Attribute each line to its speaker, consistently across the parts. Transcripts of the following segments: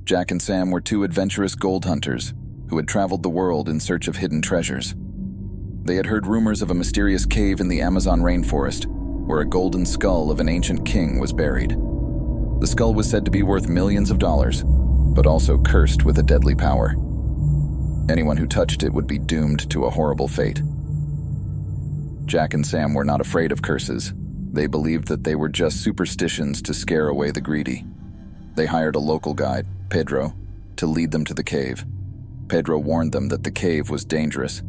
Speaker 1: Jack and Sam were two adventurous gold hunters who had traveled the world in search of hidden treasures. They had heard rumors of a mysterious cave in the Amazon rainforest where a golden skull of an ancient king was buried. The skull was said to be worth millions of dollars, but also cursed with a deadly power. Anyone who touched it would be doomed to a horrible fate. Jack and Sam were not afraid of curses. They believed that they were just superstitions to scare away the greedy. They hired a local guide, Pedro, to lead them to the cave. Pedro warned them that the cave was dangerous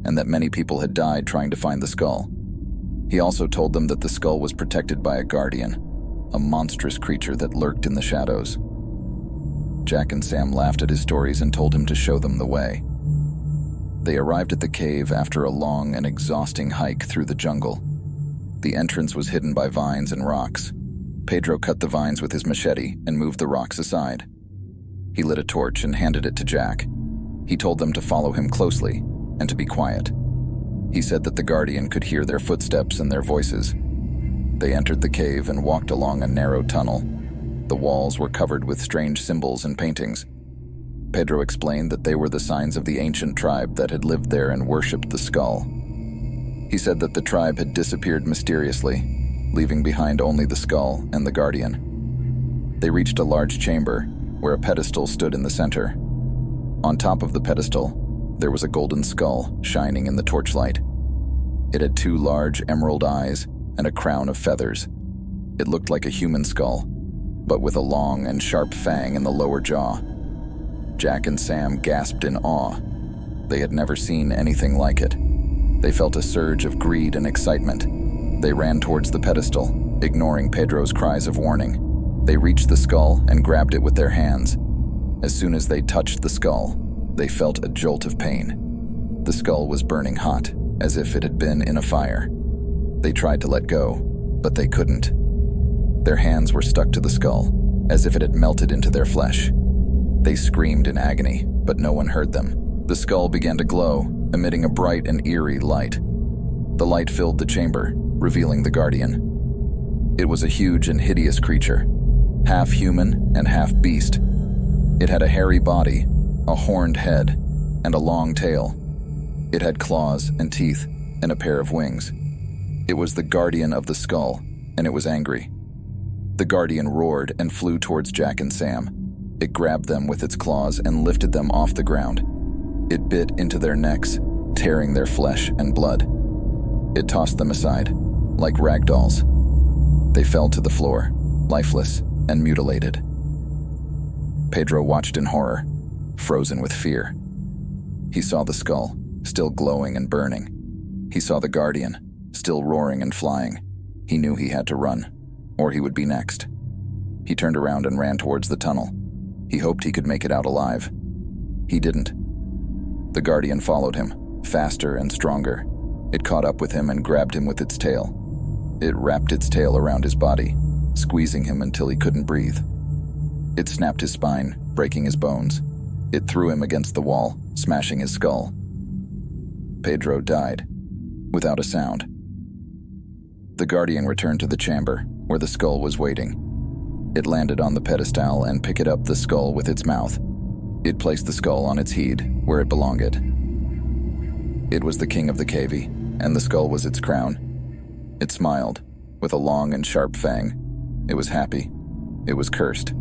Speaker 1: and that many people had died trying to find the skull. He also told them that the skull was protected by a guardian, a monstrous creature that lurked in the shadows. Jack and Sam laughed at his stories and told him to show them the way. They arrived at the cave after a long and exhausting hike through the jungle. The entrance was hidden by vines and rocks. Pedro cut the vines with his machete and moved the rocks aside. He lit a torch and handed it to Jack. He told them to follow him closely and to be quiet. He said that the guardian could hear their footsteps and their voices. They entered the cave and walked along a narrow tunnel. The walls were covered with strange symbols and paintings. Pedro explained that they were the signs of the ancient tribe that had lived there and worshipped the skull. He said that the tribe had disappeared mysteriously, leaving behind only the skull and the guardian. They reached a large chamber where a pedestal stood in the center. On top of the pedestal, there was a golden skull shining in the torchlight. It had two large emerald eyes and a crown of feathers. It looked like a human skull, but with a long and sharp fang in the lower jaw. Jack and Sam gasped in awe. They had never seen anything like it. They felt a surge of greed and excitement. They ran towards the pedestal, ignoring Pedro's cries of warning. They reached the skull and grabbed it with their hands. As soon as they touched the skull, they felt a jolt of pain. The skull was burning hot, as if it had been in a fire. They tried to let go, but they couldn't. Their hands were stuck to the skull, as if it had melted into their flesh. They screamed in agony, but no one heard them. The skull began to glow, emitting a bright and eerie light. The light filled the chamber, revealing the guardian. It was a huge and hideous creature, half human and half beast. It had a hairy body, a horned head, and a long tail. It had claws and teeth and a pair of wings. It was the guardian of the skull, and it was angry. The guardian roared and flew towards Jack and Sam. It grabbed them with its claws and lifted them off the ground. It bit into their necks, tearing their flesh and blood. It tossed them aside, like rag dolls. They fell to the floor, lifeless and mutilated. Pedro watched in horror, frozen with fear. He saw the skull, still glowing and burning. He saw the guardian, still roaring and flying. He knew he had to run, or he would be next. He turned around and ran towards the tunnel. He hoped he could make it out alive. He didn't. The guardian followed him, faster and stronger. It caught up with him and grabbed him with its tail. It wrapped its tail around his body, squeezing him until he couldn't breathe. It snapped his spine, breaking his bones. It threw him against the wall, smashing his skull. Pedro died, without a sound. The guardian returned to the chamber, where the skull was waiting. It landed on the pedestal and picked up the skull with its mouth. It placed the skull on its head, where it belonged. It was the king of the cave, and the skull was its crown. It smiled, with a long and sharp fang. It was happy. It was cursed.